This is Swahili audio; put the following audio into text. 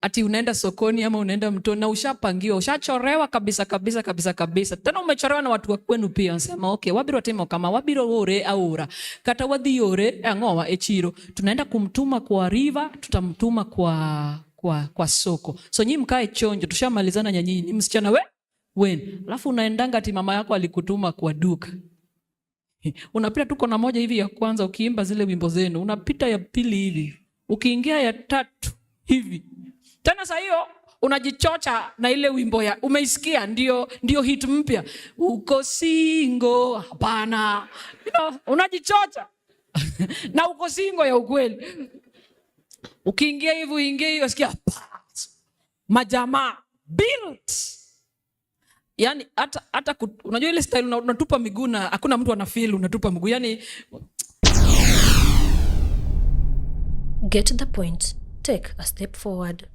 ati unaenda sokoni ama unaenda mtoni na ushapangiwa, ushachorewa kabisa. Tena umechorewa na watu wa kwenu pia. Unasema okay, wabiro timo kama wabiro ore aura. Kata wadhi ore angowa echiro. Tunaenda kumtuma kwa river, tutamtuma kwa soko. So nyinyi mkae chonjo, tushamalizana nyinyi msichana wen. Alafu unaendanga ati mama yako alikutuma kwa duka. Unapita tuko na moja hivi ya kwanza ukiimba zile wimbo zenu, unapita ya pili hivi. Ukiingia ya tatu hivi. Tena saa hiyo unajichocha na ile wimbo ya umeisikia ndio hit mpya. Uko singo hapana. Unajichocha. Na uko singo ya ukweli. Ukiingia hivi usikia majamaa built. Yani hata unajua ile style unatupa miguu na hakuna mtu anafeel unatupa miguu. Yani get the point. Take a step forward.